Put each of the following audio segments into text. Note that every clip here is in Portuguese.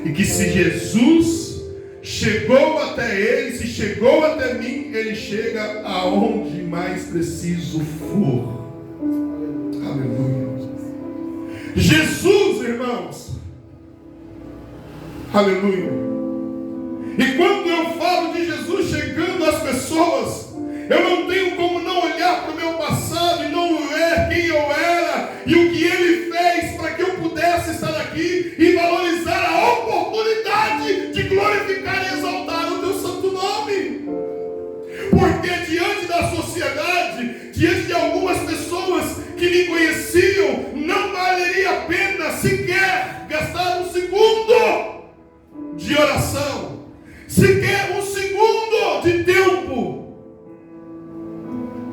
E que se Jesus chegou até ele, se chegou até mim, ele chega aonde mais preciso for. Aleluia. Jesus, irmãos. Aleluia. E quando eu falo de Jesus chegando às pessoas, eu não tenho como não olhar para o meu passado e não ver quem eu era e o que Ele fez para que eu pudesse estar aqui e valorizar a oportunidade de glorificar e exaltar o Teu santo nome. Porque diante da sociedade, diante de algumas pessoas que me conheciam, não valeria a pena sequer gastar um segundo de oração, sequer um segundo de tempo.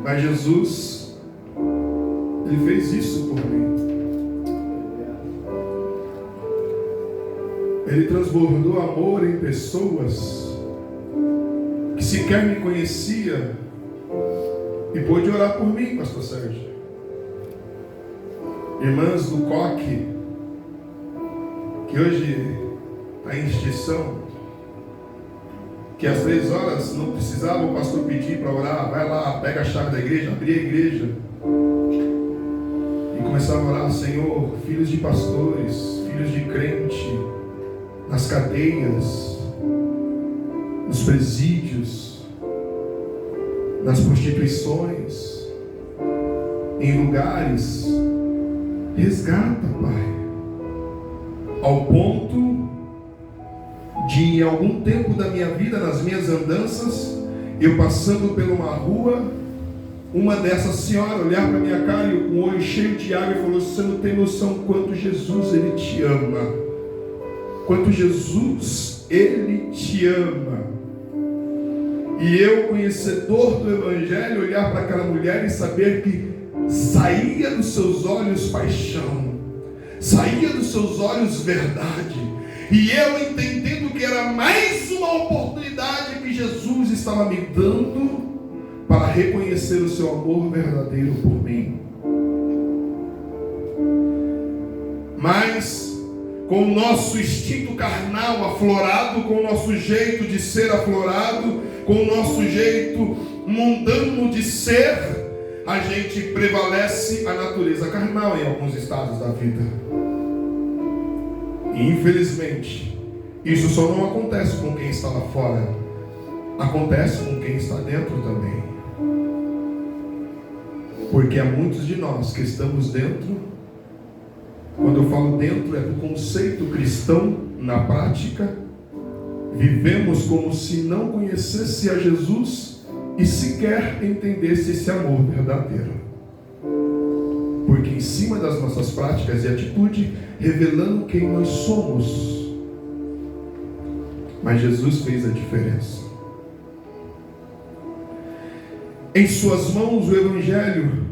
Mas Jesus, Ele fez isso por mim. Ele transbordou amor em pessoas que sequer me conhecia e pôde orar por mim, pastor Sérgio. Irmãs do Coque, que hoje está em extinção, que às 3 horas não precisava o pastor pedir para orar, vai lá, pega a chave da igreja, abrir a igreja e começava a orar: Senhor, filhos de pastores, filhos de crente, nas cadeias, nos presídios, nas prostituições, em lugares, resgata, Pai, ao ponto de, em algum tempo da minha vida, nas minhas andanças, eu passando por uma rua, uma dessas senhoras olhar para minha cara e com o olho cheio de água e falou: você não tem noção quanto Jesus, Ele te ama, quanto Jesus, Ele te ama. E eu, conhecedor do Evangelho, olhar para aquela mulher e saber que saía dos seus olhos paixão, saía dos seus olhos verdade, e eu entendendo que era mais uma oportunidade que Jesus estava me dando para reconhecer o seu amor verdadeiro por mim. Mas com o nosso instinto carnal aflorado, com o nosso jeito de ser aflorado, com o nosso jeito mundano de ser, a gente prevalece a natureza carnal em alguns estados da vida. E infelizmente, isso só não acontece com quem está lá fora, acontece com quem está dentro também. Porque há muitos de nós que estamos dentro. Quando eu falo dentro, é do conceito cristão. Na prática, vivemos como se não conhecesse a Jesus e sequer entendesse esse amor verdadeiro. Porque em cima das nossas práticas e atitude, revelando quem nós somos. Mas Jesus fez a diferença. Em suas mãos o Evangelho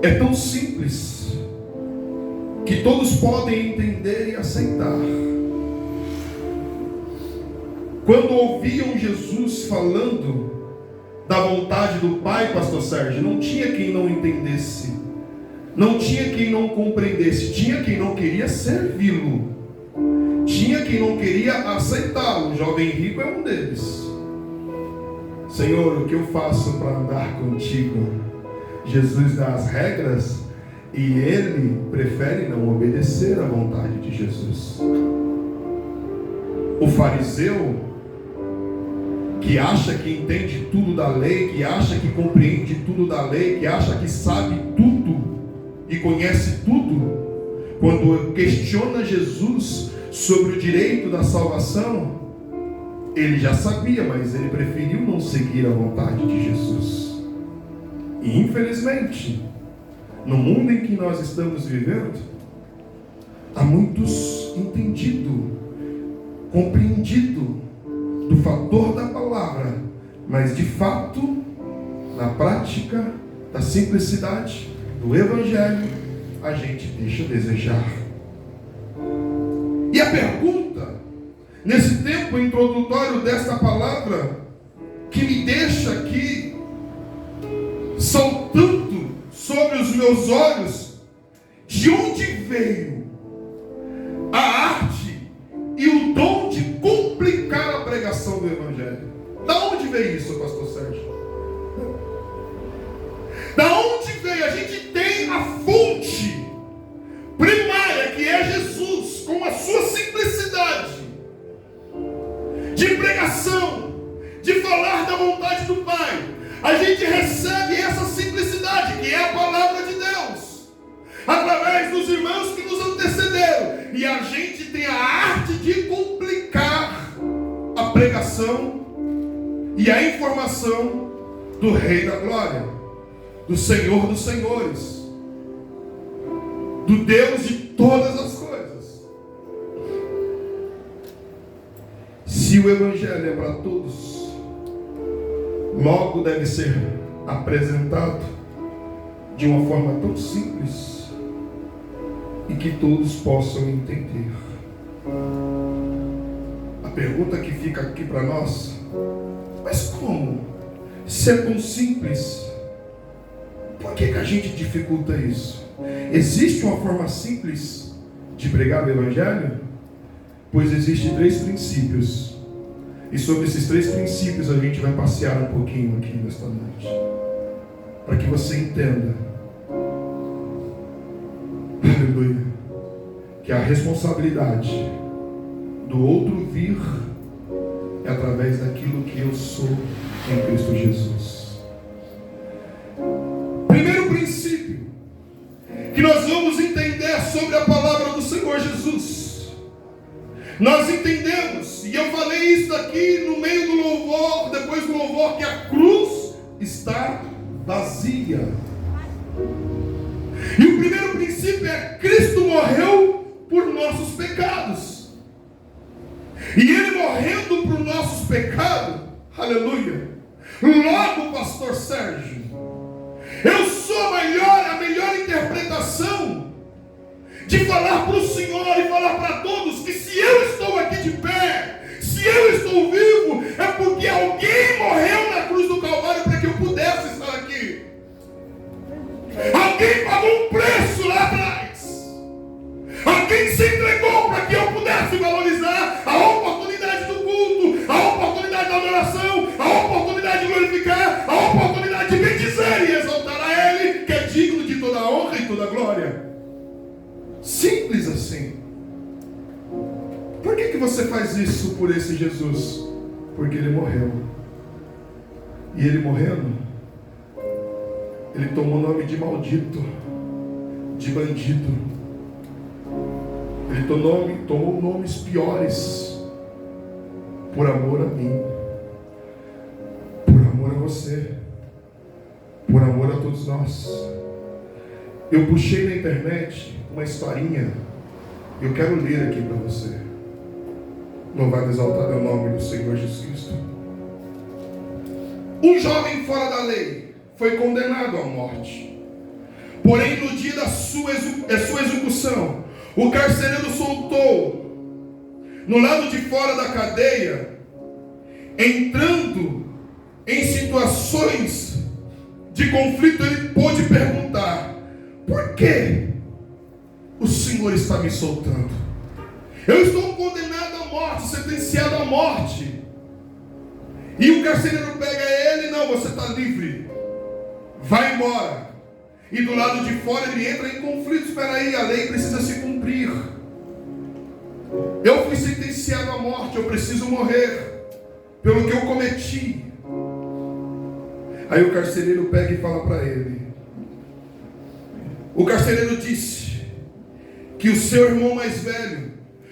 é tão simples que todos podem entender e aceitar. Quando ouviam Jesus falando da vontade do Pai, pastor Sérgio, não tinha quem não entendesse, não tinha quem não compreendesse, tinha quem não queria servi-lo, tinha quem não queria aceitá-lo. O jovem rico é um deles. Senhor, o que eu faço para andar contigo? Jesus dá as regras e ele prefere não obedecer à vontade de Jesus. O fariseu, que acha que entende tudo da lei, que acha que compreende tudo da lei, que acha que sabe tudo e conhece tudo, quando questiona Jesus sobre o direito da salvação, ele já sabia, mas ele preferiu não seguir a vontade de Jesus. E infelizmente, no mundo em que nós estamos vivendo, há muitos entendido, compreendido do fator da palavra, mas de fato, na prática da simplicidade do Evangelho, a gente deixa a desejar. E a pergunta, nesse tempo introdutório desta palavra, que me deixa aqui saltando sobre os meus olhos: de onde veio a arte pastor Sérgio. Da onde veio? A gente tem a fonte primária, que é Jesus, com a sua simplicidade de pregação, de falar da vontade do Pai. A gente recebe essa simplicidade, que é a palavra de Deus, através dos irmãos que nos antecederam. E a gente tem a arte de complicar a pregação e a informação do Rei da Glória, do Senhor dos Senhores, do Deus de todas as coisas. Se o Evangelho é para todos, logo deve ser apresentado de uma forma tão simples e que todos possam entender. A pergunta que fica aqui para nós: mas como? Se é tão simples, por que a gente dificulta isso? Existe uma forma simples de pregar o Evangelho? Pois existem 3 princípios. E sobre esses 3 princípios a gente vai passear um pouquinho aqui nesta noite, para que você entenda, aleluia, que a responsabilidade do outro vir é através daquilo que eu sou em Cristo Jesus. Primeiro princípio que nós vamos entender sobre a palavra do Senhor Jesus. Nós entendemos, e eu falei isso aqui no meio do louvor, depois do louvor, que a cruz está vazia. E o primeiro princípio é: Cristo morreu por nossos pecados. E Ele morrendo por nossos pecados, aleluia, logo, pastor Sérgio, eu sou a melhor interpretação de falar para o Senhor e falar para todos que se eu estou aqui de pé, se eu estou vivo, é porque alguém morreu na cruz do Calvário para que eu pudesse estar aqui. Alguém pagou um preço lá atrás. Alguém se entregou para que eu pudesse valorizar a oportunidade do culto, a oportunidade da adoração, a oportunidade de glorificar, a oportunidade de bendizer e exaltar a Ele, que é digno de toda a honra e toda a glória. Simples assim. Por que você faz isso por esse Jesus? Porque Ele morreu. E Ele morrendo, Ele tomou o nome de maldito, de bandido. Ele tomou nomes piores por amor a mim, por amor a você, por amor a todos nós. Eu puxei na internet uma historinha, eu quero ler aqui para você. Louvado e exaltado é o nome do Senhor Jesus Cristo. Um jovem fora da lei foi condenado à morte. Porém, no dia da sua execução, o carcereiro soltou no lado de fora da cadeia, entrando em situações de conflito. Ele pôde perguntar: por que o Senhor está me soltando? Eu estou condenado à morte, sentenciado à morte. E o carcereiro pega ele: não, você está livre, vai embora. E do lado de fora ele entra em conflito: espera aí, a lei precisa se cumprir. Eu fui sentenciado à morte, eu preciso morrer pelo que eu cometi. Aí o carcereiro pega e fala para ele. O carcereiro disse que o seu irmão mais velho,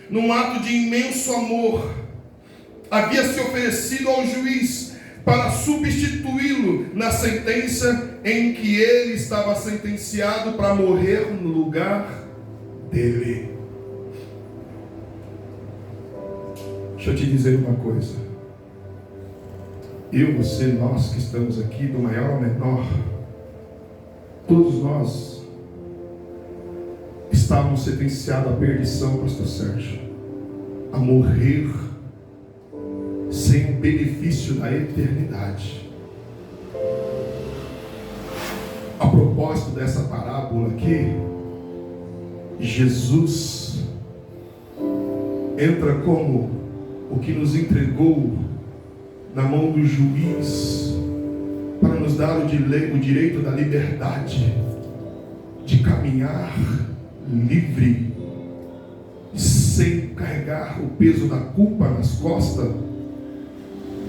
num ato de imenso amor, havia se oferecido ao juiz para substituí-lo na sentença em que ele estava sentenciado para morrer no lugar dele. Deixa eu te dizer uma coisa. Eu, você, nós que estamos aqui, do maior ao menor, todos nós estávamos sentenciados à perdição, pastor Sérgio, a morrer sem o benefício da eternidade. A propósito dessa parábola aqui, Jesus entra como o que nos entregou na mão do juiz para nos dar o direito da liberdade de caminhar livre, sem carregar o peso da culpa nas costas.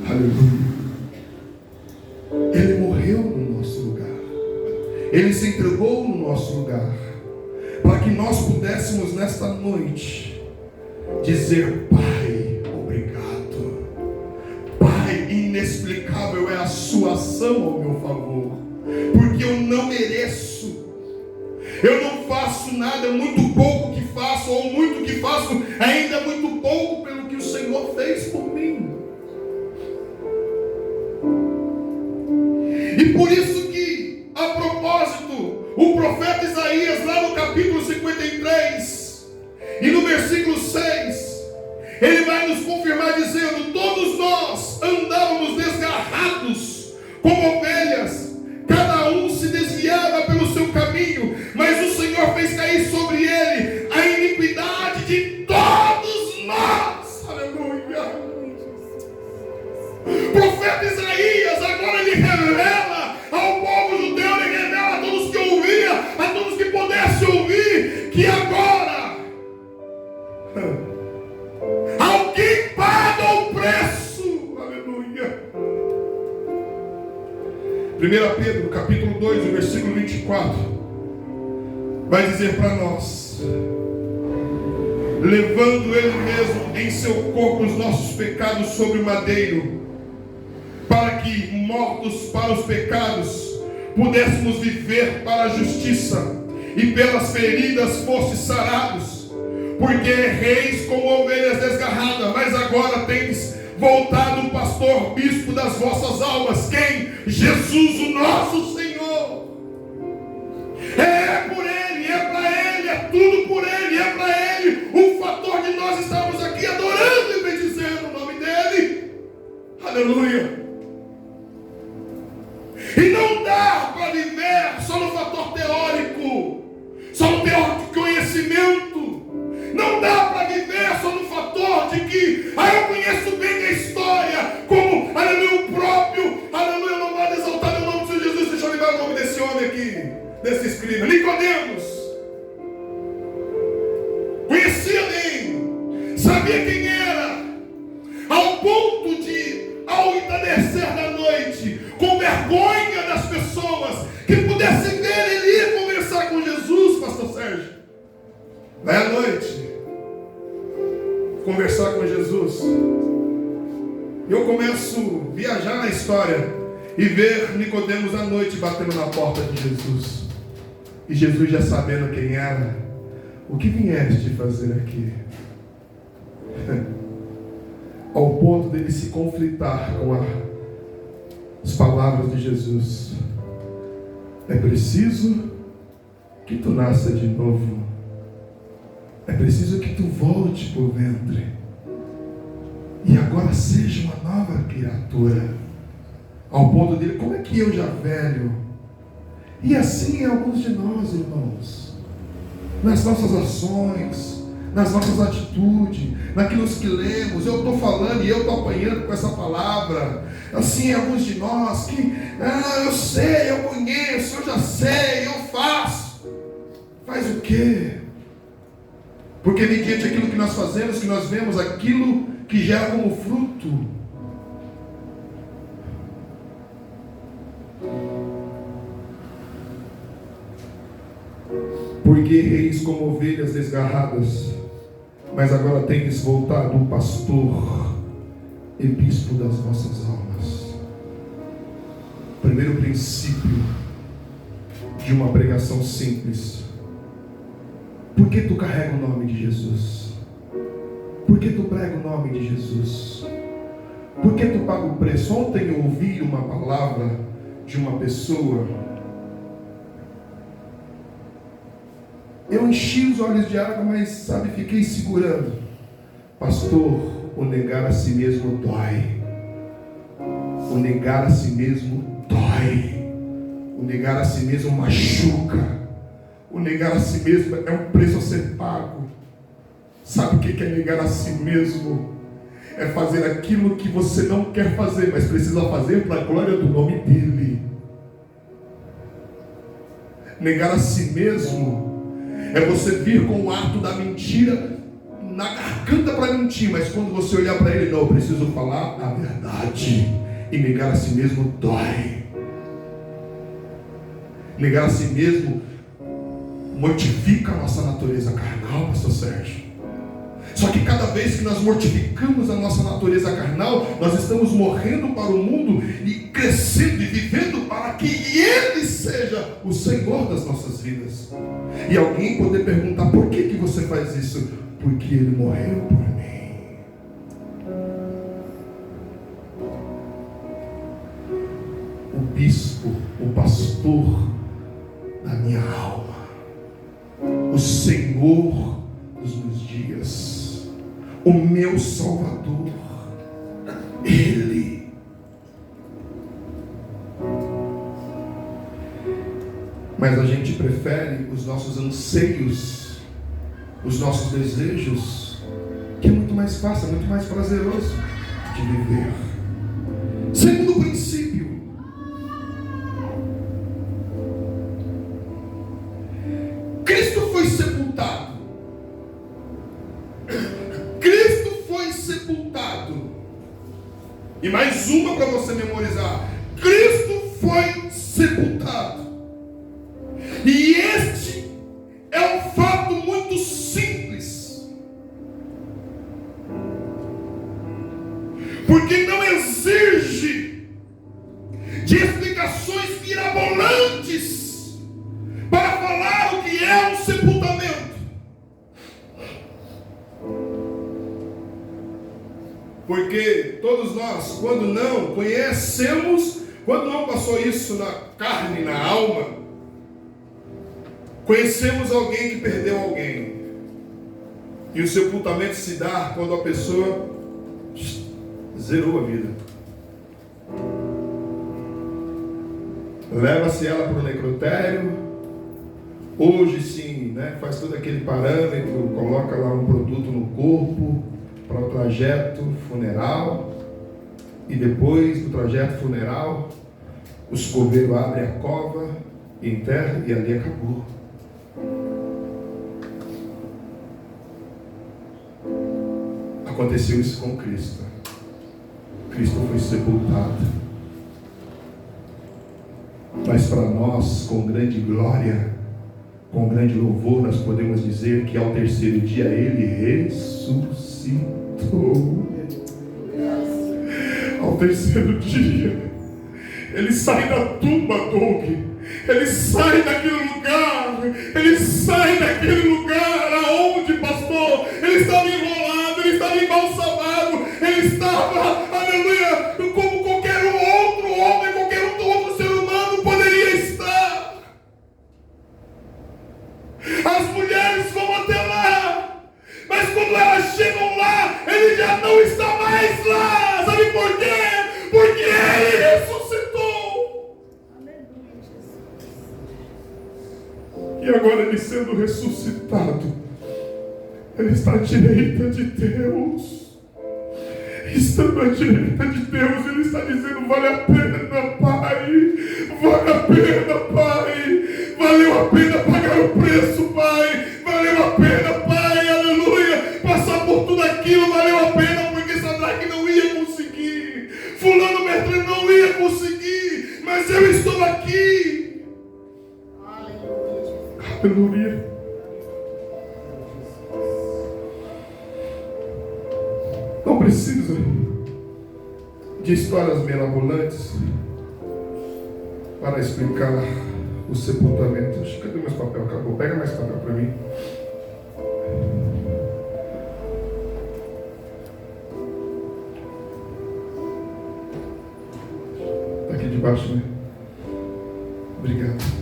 Aleluia. Ele morreu no nosso lugar. Ele se entregou no nosso lugar, para que nós pudéssemos nesta noite dizer: Pai, obrigado. Pai, inexplicável é a sua ação ao meu favor, porque eu não mereço. Eu não faço nada, é muito pouco que faço, ou muito que faço, ainda é muito pouco pelo que o Senhor fez por mim. E por isso que, a propósito, o profeta Isaías, lá no capítulo 53, e no versículo 6, ele vai nos confirmar dizendo: todos nós andávamos desgarrados como ovelhas, cada um se desviava pelo seu caminho, mas o Senhor fez cair sobre ele a iniquidade de todos nós. Aleluia. O profeta Isaías agora ele revela ao povo judeu, ele revela a todos que ouviam, a todos que pudessem ouvir, que agora alguém paga o preço. Aleluia. 1 Pedro, capítulo 2, o versículo 24, vai dizer para nós: levando ele mesmo em seu corpo os nossos pecados sobre o madeiro, para que, mortos para os pecados, pudéssemos viver para a justiça, e pelas feridas fosse sarados. Porque reis como ovelhas desgarradas, mas agora tendes voltado o pastor, bispo das vossas almas. Quem? Jesus, o nosso Senhor. É por Ele, é para Ele, é tudo por Ele, é para Ele. O fator de nós estarmos aqui adorando e bendizendo o nome dEle. Aleluia. E não dá para viver só no fator teórico, só no teórico de conhecimento. Não dá para viver só no fator de que eu conheço bem a história, como, aleluia, o próprio, aleluia, louvado, exaltado o nome de Jesus. Deixa eu lembrar o nome desse homem aqui, desse escriba, Nicodemos. Conhecia bem, sabia quem era, ao ponto de, ao entardecer da noite, com vergonha das pessoas que pudessem ver, ele ia conversar com Jesus, pastor Sérgio. Vai à noite conversar com Jesus. Eu começo a viajar na história e ver Nicodemos à noite batendo na porta de Jesus. E Jesus já sabendo quem era: o que vieste fazer aqui? Ao ponto dele se conflitar com as palavras de Jesus: é preciso que tu nasça de novo. É preciso que tu volte para o ventre e agora seja uma nova criatura. Ao ponto dele: como é que eu já velho? E assim é alguns de nós, irmãos, nas nossas ações, nas nossas atitudes, naquilo que lemos. Eu estou falando e eu estou apanhando com essa palavra. Assim é alguns de nós que eu sei, eu conheço, eu já sei, eu faço. Faz o quê? Porque mediante aquilo que nós fazemos, que nós vemos aquilo que gera como fruto. Porque reis como ovelhas desgarradas, mas agora tendes voltado o pastor e bispo das vossas almas. Primeiro princípio de uma pregação simples: por que tu carrega o nome de Jesus? Por que tu prega o nome de Jesus? Por que tu paga o preço? Ontem eu ouvi uma palavra de uma pessoa. Eu enchi os olhos de água, mas sabe, fiquei segurando. Pastor, o negar a si mesmo dói. O negar a si mesmo dói. O negar a si mesmo machuca. O negar a si mesmo é um preço a ser pago. Sabe o que é negar a si mesmo? é fazer aquilo que você não quer fazer, mas precisa fazer para a glória do nome dEle. Negar a si mesmo é você vir com o ato da mentira na garganta para mentir, mas quando você olhar para Ele, não, eu preciso falar a verdade. E negar a si mesmo dói. Negar a si mesmo mortifica a nossa natureza carnal, pastor Sérgio. Só que cada vez que nós mortificamos a nossa natureza carnal, nós estamos morrendo para o mundo e crescendo e vivendo para que Ele seja o Senhor das nossas vidas. E alguém poder perguntar: por que você faz isso? Porque Ele morreu por mim. O bispo, o pastor da minha alma, o Senhor dos meus dias, o meu Salvador, Ele. Mas a gente prefere os nossos anseios, os nossos desejos, que é muito mais fácil, é muito mais prazeroso de viver. Segundo princípio: Cristo foi sepultado. Cristo foi sepultado. E mais uma para você memorizar: Cristo foi sepultado. E este é um fato muito simples, porque não exige de explicações mirabolantes para falar o que é um sepultamento. Porque todos nós, quando não conhecemos, quando não passou isso na carne, na alma, conhecemos alguém que perdeu alguém. E o sepultamento se dá quando a pessoa zerou a vida. Leva-se ela para o necrotério. Hoje sim, né, faz todo aquele parâmetro, coloca lá um produto no corpo para o trajeto funeral. E depois do trajeto funeral, os coveiros abrem a cova, enterram e ali acabou. Aconteceu isso com Cristo. Cristo foi sepultado. Mas para nós, com grande glória, com grande louvor, nós podemos dizer que ao terceiro dia Ele ressuscitou. Ao terceiro dia Ele sai da tumba, Doug. Ele sai daquele lugar. Ele sai daquele lugar aonde, pastor? Ele estava enrolado, ele estava embalsamado, ele estava, aleluia, como qualquer outro homem, qualquer outro ser humano poderia estar. As mulheres vão até lá, mas quando elas chegam lá, ele já não está mais lá. Sabe por quê? Porque Ele ressuscitou. E agora, Ele sendo ressuscitado, Ele está à direita de Deus. Estando à direita de Deus, Ele está dizendo: vale a pena, Pai. Vale a pena, Pai. Valeu a pena pagar o preço, Pai. Valeu a pena, Pai. Aleluia. Passar por tudo aquilo valeu a pena, porque Sadraque não ia conseguir. Fulano Bertrand não ia conseguir. Mas eu estou aqui. Aleluia. Não precisa de histórias mirabolantes para explicar o sepultamento. Cadê meus papéis? Acabou. Pega mais papel para mim. Está aqui debaixo, né? Obrigado.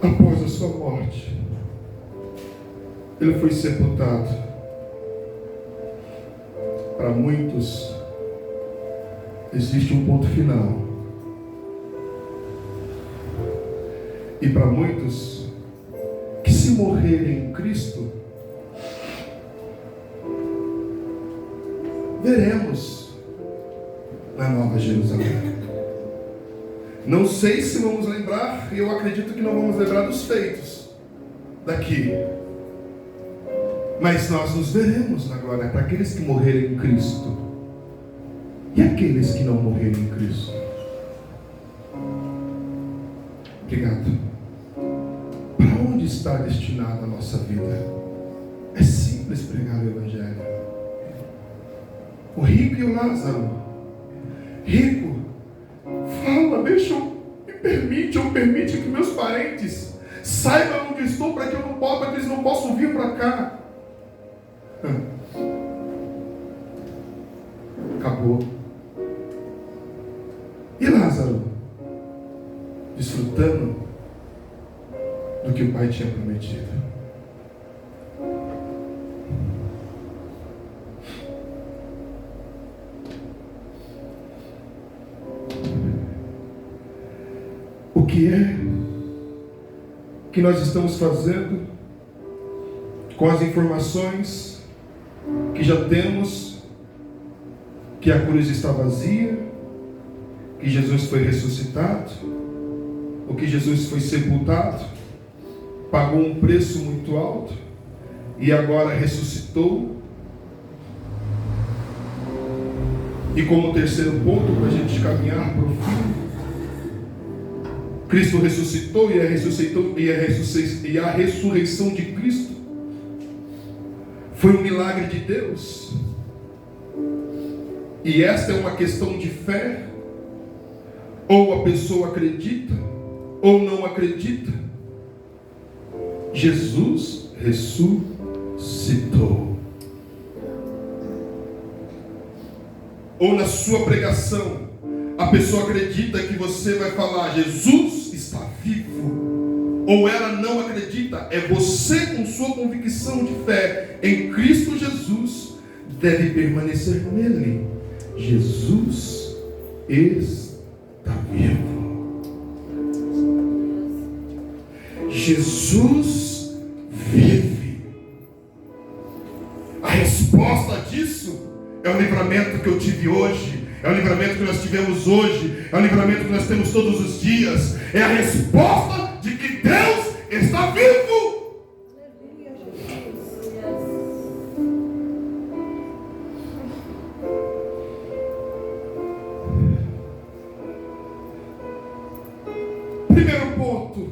Após a sua morte, Ele foi sepultado. Para muitos, existe um ponto final. E para muitos que, se morrerem em Cristo, veremos na Nova Jerusalém. Não sei se vamos lembrar, e eu acredito que não vamos lembrar dos feitos daqui, mas nós nos veremos na glória para aqueles que morrerem em Cristo e aqueles que não morrerem em Cristo. Obrigado. Para onde está destinada a nossa vida? É simples pregar o Evangelho. O rico e o Lázaro. Rico, fala, deixa eu, permite que meus parentes saibam onde estou, para que eu não possa, para que eles não possam vir para cá. Acabou. E Lázaro, desfrutando do que o Pai tinha prometido. O que é que nós estamos fazendo com as informações que já temos, que a cruz está vazia, que Jesus foi ressuscitado, ou que Jesus foi sepultado, pagou um preço muito alto e agora ressuscitou? E como terceiro ponto, para a gente caminhar para o fim, Cristo ressuscitou, e a ressurreição de Cristo foi um milagre de Deus. E esta é uma questão de fé. Ou a pessoa acredita, ou não acredita. Jesus ressuscitou. Ou na sua pregação, a pessoa acredita que você vai falar, Jesus está vivo. Ou ela não acredita, é você com sua convicção de fé em Cristo Jesus, deve permanecer nele. Jesus está vivo. Jesus vive. A resposta disso é o livramento que eu tive hoje, é o livramento que nós tivemos hoje, é o livramento que nós temos todos os dias, é a resposta de que Deus está vivo. Primeiro ponto,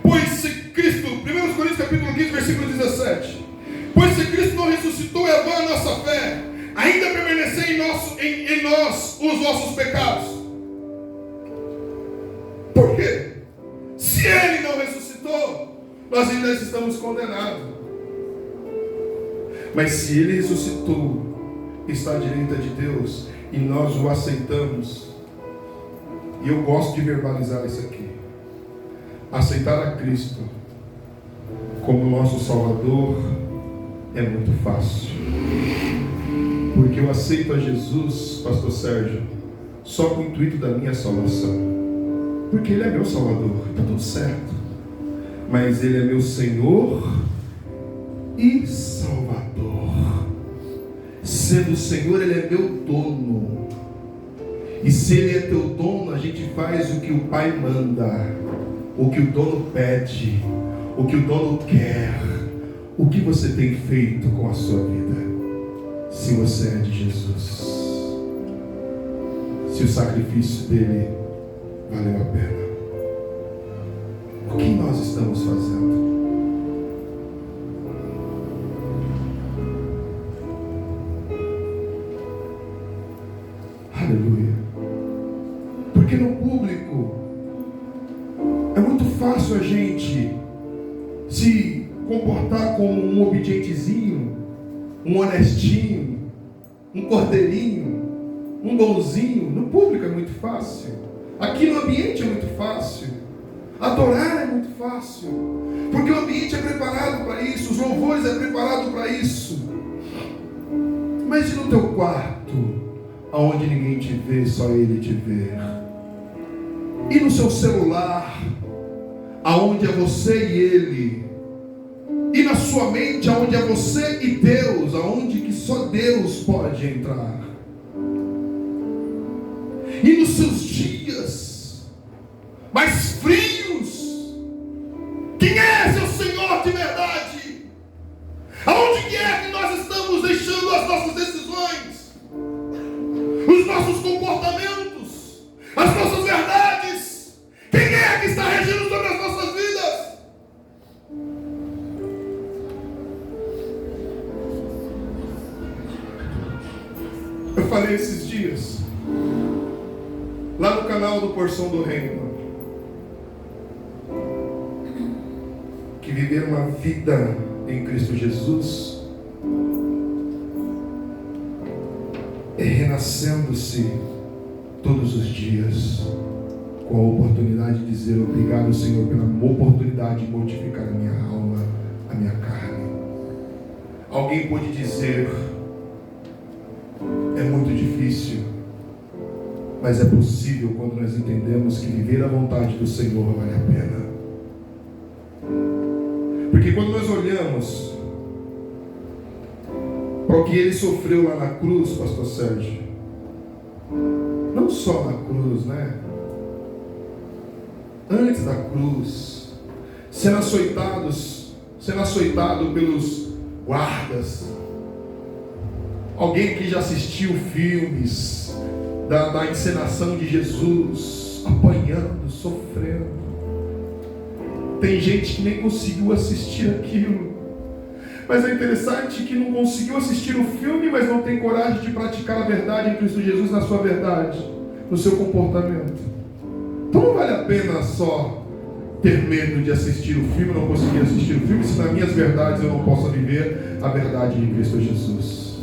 pois se Cristo, 1 Coríntios capítulo 15, versículo 17, pois se Cristo não ressuscitou, é vã a nossa fé, ainda permanecer em nós os vossos pecados. Por quê? Se Ele não ressuscitou, nós ainda estamos condenados. Mas se Ele ressuscitou, está à direita de Deus, e nós o aceitamos. E eu gosto de verbalizar isso aqui. Aceitar a Cristo como nosso Salvador é muito fácil. Porque eu aceito a Jesus, pastor Sérgio, só com o intuito da minha salvação. Porque Ele é meu Salvador, está tudo certo. Mas Ele é meu Senhor e Salvador. Sendo o Senhor, Ele é meu dono. E se Ele é teu dono, a gente faz o que o Pai manda, o que o dono pede, o que o dono quer. O que você tem feito com a sua vida? Se você é de Jesus, se o sacrifício dele valeu a pena, o que nós estamos fazendo? Aleluia. Porque no público é muito fácil a gente se comportar como um obedientezinho, um honestinho, um cordeirinho, um bonzinho. No público é muito fácil. Aqui no ambiente é muito fácil. Adorar é muito fácil. Porque o ambiente é preparado para isso, os louvores é preparado para isso. Mas e no teu quarto, aonde ninguém te vê, só Ele te vê? E no seu celular, aonde é você e Ele, e na sua mente, aonde é você e Deus, aonde que só Deus pode entrar. E nos seus dias mais frios, quem é seu Senhor de verdade? Aonde que é que nós estamos deixando as nossas decisões, os nossos comportamentos, as nossas verdades? Quem é que está regindo sobre as nossas vidas? Eu falei esses dias, lá no canal do Porção do Reino, que viver uma vida em Cristo Jesus é renascendo-se todos os dias, com a oportunidade de dizer obrigado, Senhor, pela oportunidade de mortificar a minha alma, a minha carne. Alguém pode dizer, é muito difícil, mas é possível quando nós entendemos que viver a vontade do Senhor vale a pena. Porque quando nós olhamos para o que Ele sofreu lá na cruz, pastor Sérgio, não só na cruz, né? Antes da cruz, sendo açoitado pelos guardas. Alguém que já assistiu filmes da encenação de Jesus, apanhando, sofrendo. Tem gente que nem conseguiu assistir aquilo. Mas é interessante que não conseguiu assistir o filme, mas não tem coragem de praticar a verdade em Cristo Jesus na sua verdade, no seu comportamento. Então não vale a pena só ter medo de assistir o filme, não conseguir assistir o filme, se nas minhas verdades eu não posso viver a verdade de Cristo Jesus.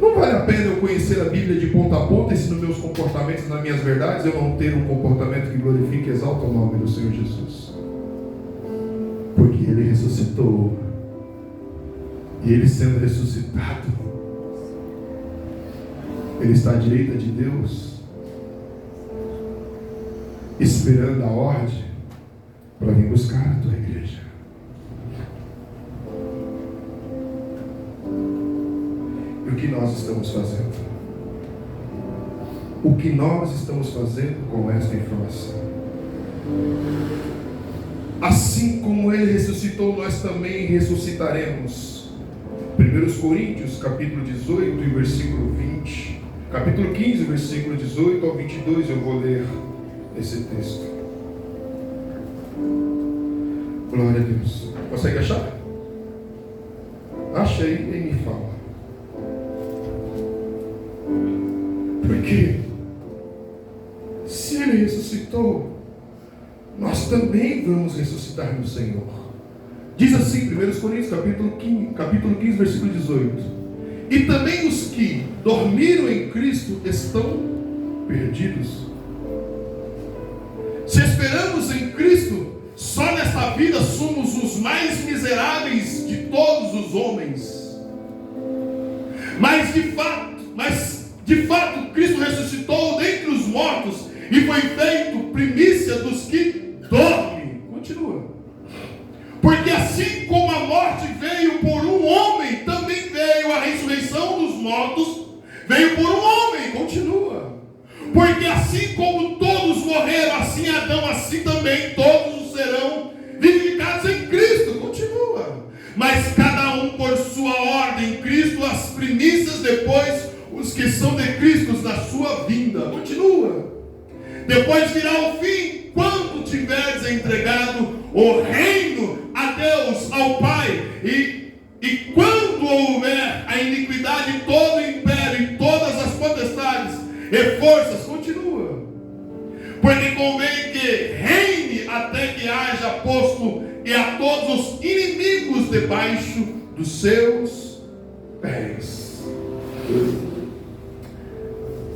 Não vale a pena eu conhecer a Bíblia de ponta a ponta e se nos meus comportamentos, nas minhas verdades, eu não ter um comportamento que glorifique e exalta o nome do Senhor Jesus. Porque Ele ressuscitou. E Ele sendo ressuscitado, Ele está à direita de Deus, esperando a ordem para vir buscar a tua igreja. E o que nós estamos fazendo? O que nós estamos fazendo com esta informação? Assim como Ele ressuscitou, nós também ressuscitaremos. 1 Coríntios, capítulo 18 e versículo 20. Capítulo 15, versículo 18 ao 22, eu vou ler esse texto. Glória a Deus. Consegue achar? Acha aí e me fala. Porque se Ele ressuscitou, nós também vamos ressuscitar no Senhor. Diz assim, 1 Coríntios, capítulo 15, versículo 18. E também os que dormiram em Cristo estão perdidos. Se esperamos em Cristo, só nesta vida somos os mais miseráveis de todos os homens. Mas de fato, Cristo ressuscitou dentre os mortos e foi feito primícia dos que dormem. Continua. Porque assim como a morte veio por um homem, também veio a ressurreição dos mortos, veio por um homem. Continua. Porque assim como todos morreram, assim Adão, assim também todos serão vivificados em Cristo. Continua. Mas cada um por sua ordem, Cristo as primícias, depois os que são de Cristo na sua vinda. Continua. Depois virá o fim, quando tiveres entregado o reino a Deus, ao Pai, e quando houver a iniquidade, todo o império e todas as potestades e forças, continua. Porque convém que reine até que haja posto e a todos os inimigos debaixo dos seus pés.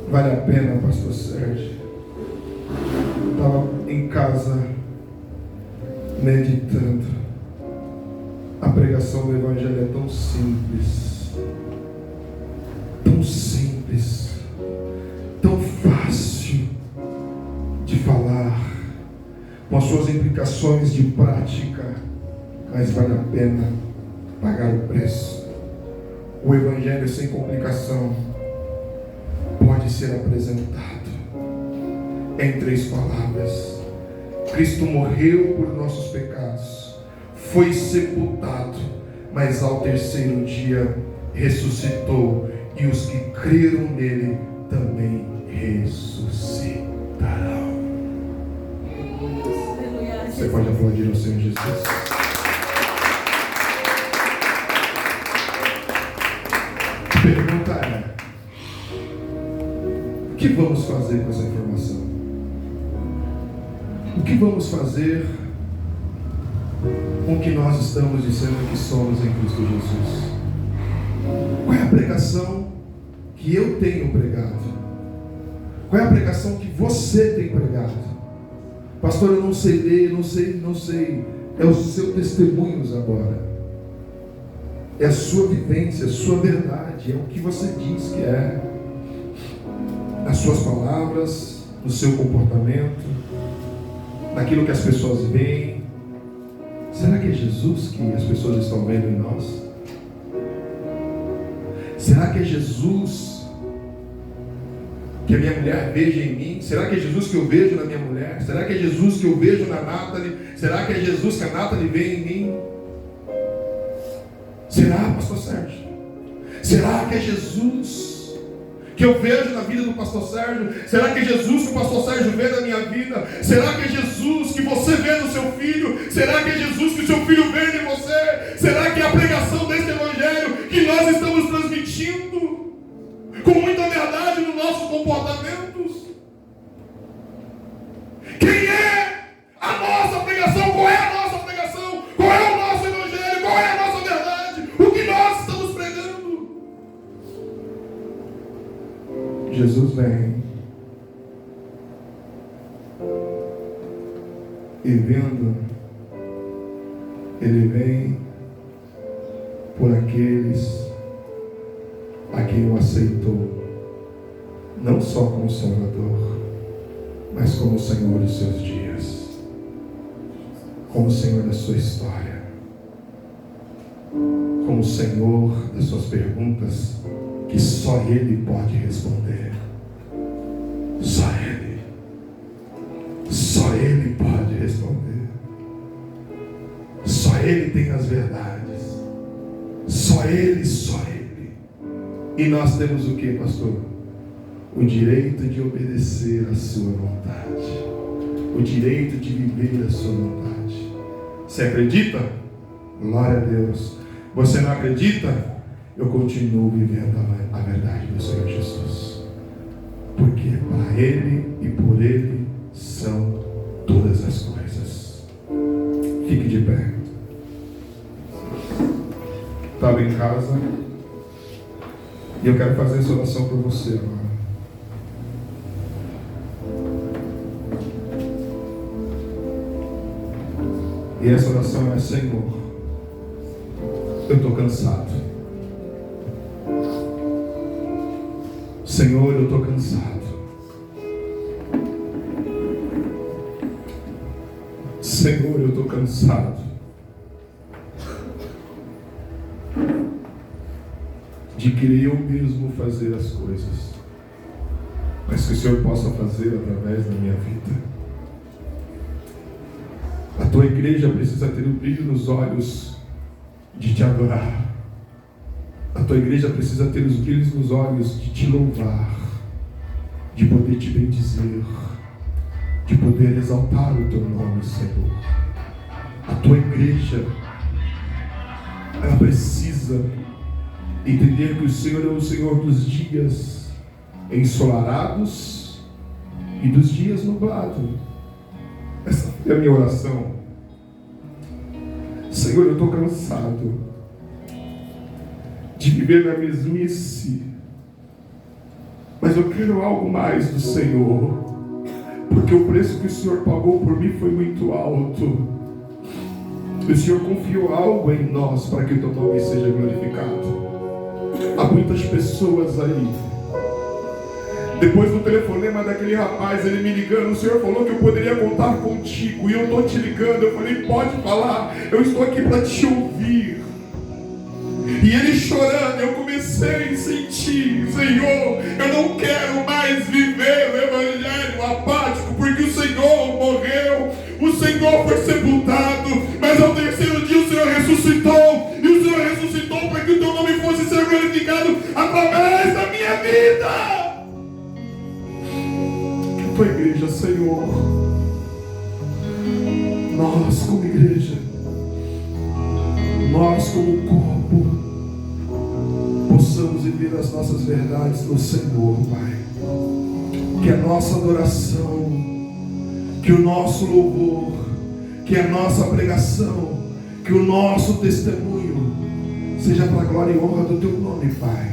Vale a pena, pastor Sérgio. Estava em casa meditando. A pregação do Evangelho é tão simples, tão fácil de falar, com as suas implicações de prática, mas vale a pena pagar o preço. O Evangelho sem complicação pode ser apresentado em 3 palavras: Cristo morreu por nossos pecados, foi sepultado, mas ao 3º dia ressuscitou, e os que creram nele também ressuscitarão. Você pode aplaudir ao Senhor Jesus. A pergunta é: o que vamos fazer com essa informação? O que vamos fazer com o que nós estamos dizendo que somos em Cristo Jesus? Qual é a pregação que eu tenho pregado? Qual é a pregação que você tem pregado? Pastor, eu não sei ler, não sei. É o seu testemunho agora. É a sua vivência, a sua verdade. É o que você diz que é. Nas suas palavras, no seu comportamento, naquilo que as pessoas veem. Será que é Jesus que as pessoas estão vendo em nós? Será que é Jesus que a minha mulher veja em mim? Será que é Jesus que eu vejo na minha mulher? Será que é Jesus que eu vejo na Nathalie? Será que é Jesus que a Nathalie vê em mim? Será, pastor Sérgio? Será que é Jesus que eu vejo na vida do pastor Sérgio? Será que é Jesus que o pastor Sérgio vê na minha vida? Será que é Jesus que você vê no seu filho? Será que é Jesus que o seu filho vê em você? Será que é a pregação desse evangelho que nós estamos transmitindo com muita verdade nos nossos comportamentos? Quem é a nossa pregação? Qual é a nossa pregação? Qual é o nosso evangelho? Qual é a nossa verdade? O que nós estamos pregando? Jesus vem e vendo, Ele vem por aqueles a quem o aceitou, não só como Salvador, mas como Senhor dos seus dias, como Senhor da sua história, como Senhor das suas perguntas, que só Ele pode responder. Só Ele. Só Ele pode responder. Só Ele tem as verdades. Só Ele, só Ele. E nós temos o que, pastor? O direito de obedecer a sua vontade. O direito de viver a sua vontade. Você acredita? Glória a Deus. Você não acredita? Eu continuo vivendo a verdade do Senhor Jesus. Porque para Ele e por Ele são todas as coisas. Fique de pé. Estava em casa e eu quero fazer essa oração por você agora. E essa oração é: Senhor, eu estou cansado. Senhor, eu estou cansado. Senhor, eu estou cansado de querer eu mesmo fazer as coisas, mas que o Senhor possa fazer através da minha vida. A tua igreja precisa ter o brilho nos olhos de te adorar. A tua igreja precisa ter os brilhos nos olhos de te louvar, de poder te bendizer, de poder exaltar o teu nome, Senhor. A tua igreja, ela precisa entender que o Senhor é o Senhor dos dias ensolarados e dos dias nublados. Essa é a minha oração. Senhor, eu estou cansado de viver na mesmice, mas eu quero algo mais do Senhor, porque o preço que o Senhor pagou por mim foi muito alto. O Senhor confiou algo em nós para que o teu nome seja glorificado. Há muitas pessoas aí Depois do telefonema daquele rapaz, ele me ligando, o Senhor falou que eu poderia contar contigo, e eu estou te ligando. Eu falei, pode falar, eu estou aqui para te ouvir. E ele chorando, eu comecei a sentir, Senhor, eu não quero mais viver o evangelho apático, porque o Senhor morreu, o Senhor foi sepultado, mas ao terceiro dia o Senhor ressuscitou, e o Senhor ressuscitou para que o teu nome fosse ser glorificado através da minha vida. Que a tua igreja, Senhor, nós como igreja, nós como corpo, possamos viver as nossas verdades no Senhor, Pai. Que a nossa adoração, que o nosso louvor, que a nossa pregação, que o nosso testemunho seja para a glória e honra do teu nome, Pai.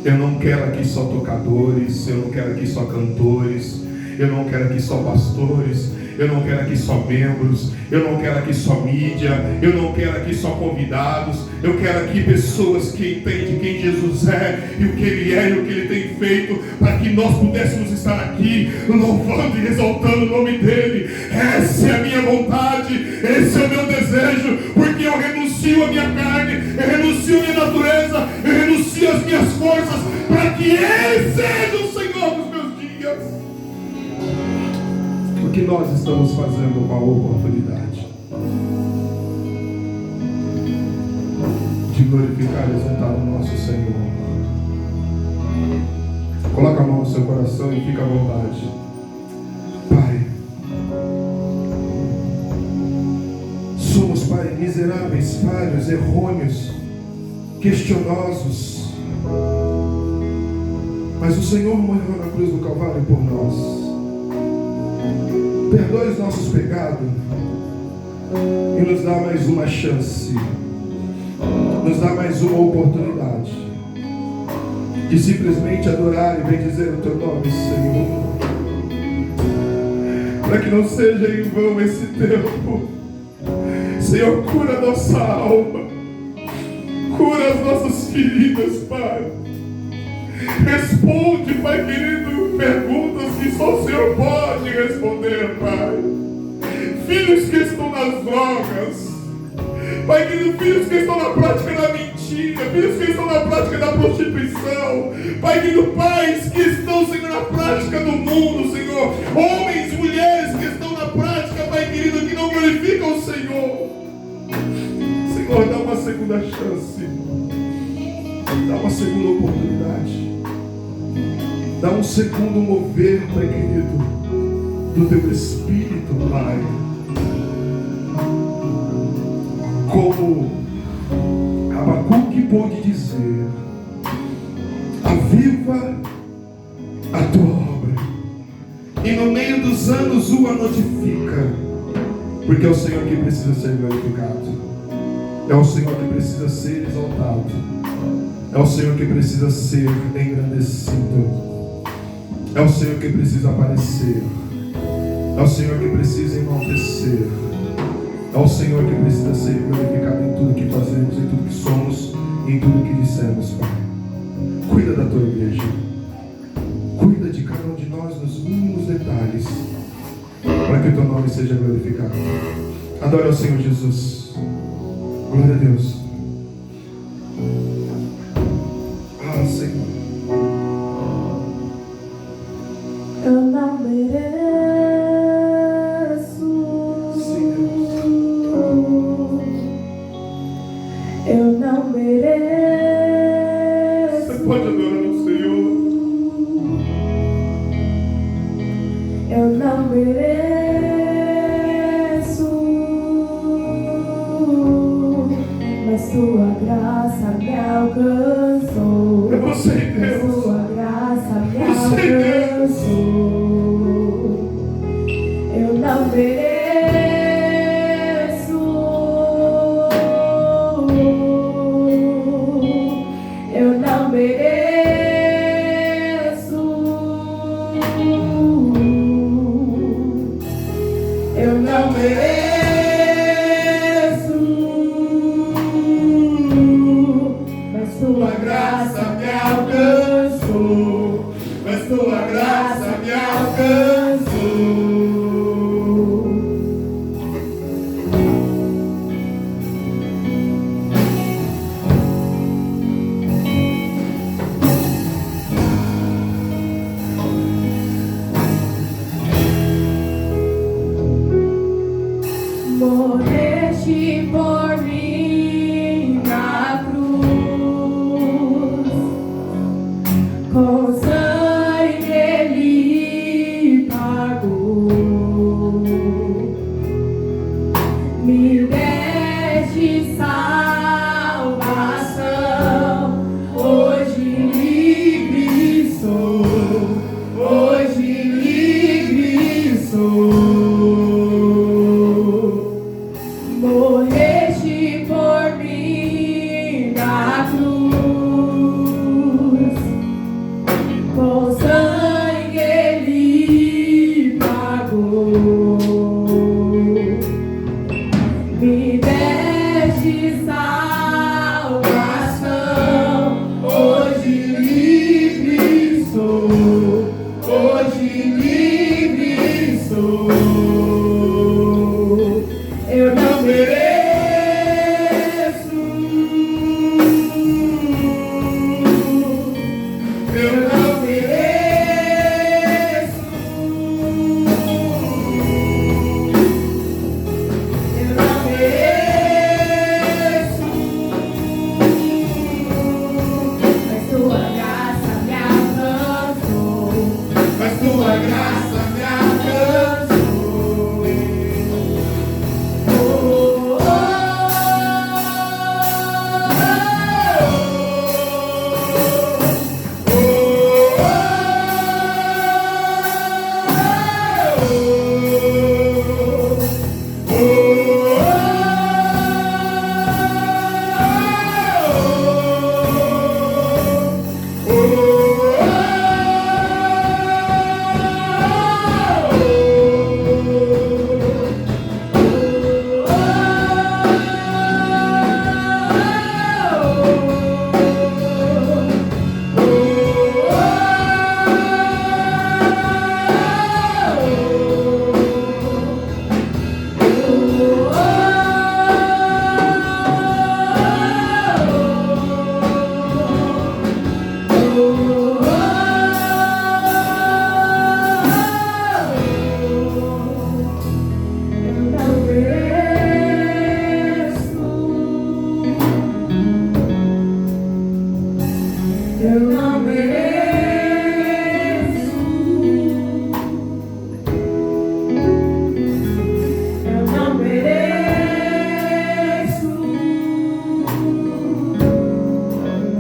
Eu não quero aqui só tocadores, eu não quero aqui só cantores, eu não quero aqui só pastores, eu não quero aqui só membros, eu não quero aqui só mídia, eu não quero aqui só convidados, eu quero aqui pessoas que entendem quem Jesus é e o que Ele é e o que Ele tem feito, para que nós pudéssemos estar aqui louvando e exaltando o nome dEle. Essa é a minha vontade, esse é o meu desejo, porque eu renuncio a minha carne, eu renuncio a minha natureza, eu renuncio as minhas forças, para que Ele seja o Senhor dos meus dias. O que nós estamos fazendo uma oportunidade de glorificar e exaltar o nosso Senhor. Coloca a mão no seu coração e fica à vontade. Pai, somos, Pai, miseráveis, falhos, errôneos, questionosos, mas o Senhor morreu na cruz do Calvário por nós. Perdoe os nossos pecados e nos dá mais uma chance, nos dá mais uma oportunidade de simplesmente adorar e bendizer o teu nome, Senhor, para que não seja em vão esse tempo. Senhor, cura a nossa alma, cura as nossas feridas, Pai. Responde, Pai querido, perguntas que só o Senhor pode responder, Pai. Filhos que estão nas drogas, Pai querido, filhos que estão na prática da mentira, filhos que estão na prática da prostituição, Pai querido, pais que estão, Senhor, na prática do mundo, Senhor, homens, mulheres que estão na prática, Pai querido, que não glorificam o Senhor. Senhor, dá uma segunda chance, dá uma segunda oportunidade. Dá um segundo mover, Pai querido, do teu Espírito, Pai. Como Abacuque pôde dizer, aviva a tua obra, e no meio dos anos o a notifica, porque é o Senhor que precisa ser glorificado, é o Senhor que precisa ser exaltado, é o Senhor que precisa ser engrandecido. É o Senhor que precisa aparecer, é o Senhor que precisa enaltecer, é o Senhor que precisa ser glorificado em tudo que fazemos, em tudo que somos, em tudo que dissemos, Pai. Cuida da tua igreja, cuida de cada um de nós nos mínimos detalhes, para que o teu nome seja glorificado. Adore ao Senhor Jesus. Glória a Deus. Ah, Senhor. Eu não mereço, Sim, eu não mereço. Você pode adorar ao Senhor. Eu não mereço, mas tua graça me alcançou. É você, Deus. Tua graça me Você, Deus. alcançou. Eu não mereço, eu não mereço, eu não mereço, tua graça me alcançou. Morreste por mim na cruz, com sangue Ele pagou, me deste salvação, hoje livre sou, hoje livre sou. Morreste por mim na cruz, com sangue Ele pagou, me deste salvação, hoje livre sou, hoje livre sou. Eu não mereço, eu não mereço, eu não mereço, mas tua graça me alcançou, mas tua graça me alcançou. Eu não mereço, eu não mereço,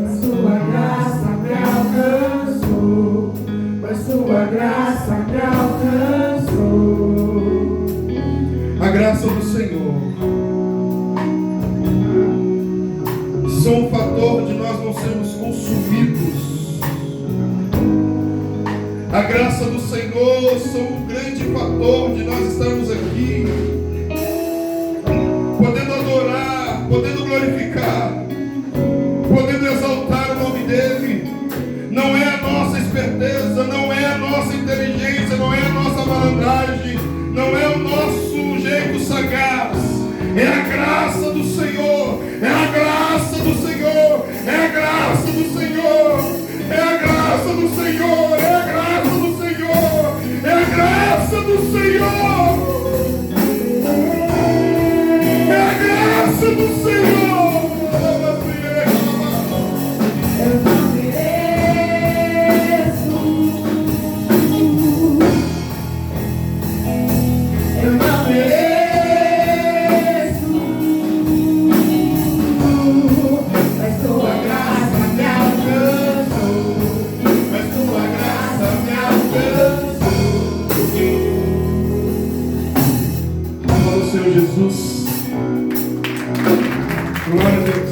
mas tua graça me alcançou, mas tua graça me alcançou. A graça do Senhor são um fator de nós não sermos consumidos. A graça do Senhor são um grande fator de nós estarmos aqui, podendo adorar, podendo glorificar, podendo exaltar o nome dEle. Não é a nossa esperteza, não é a nossa inteligência, não é a nossa malandragem, não é o nosso jeito sagaz. É a graça do Senhor, é a graça do Senhor, é a graça do Senhor, é a graça do Senhor, é a graça do Senhor, é a graça do Senhor, é a graça do Senhor. Eu não mereço, eu não mereço, mas tua graça me alcançou, Mas tua graça me alcançou. Glória ao Senhor Jesus. Glória a Deus.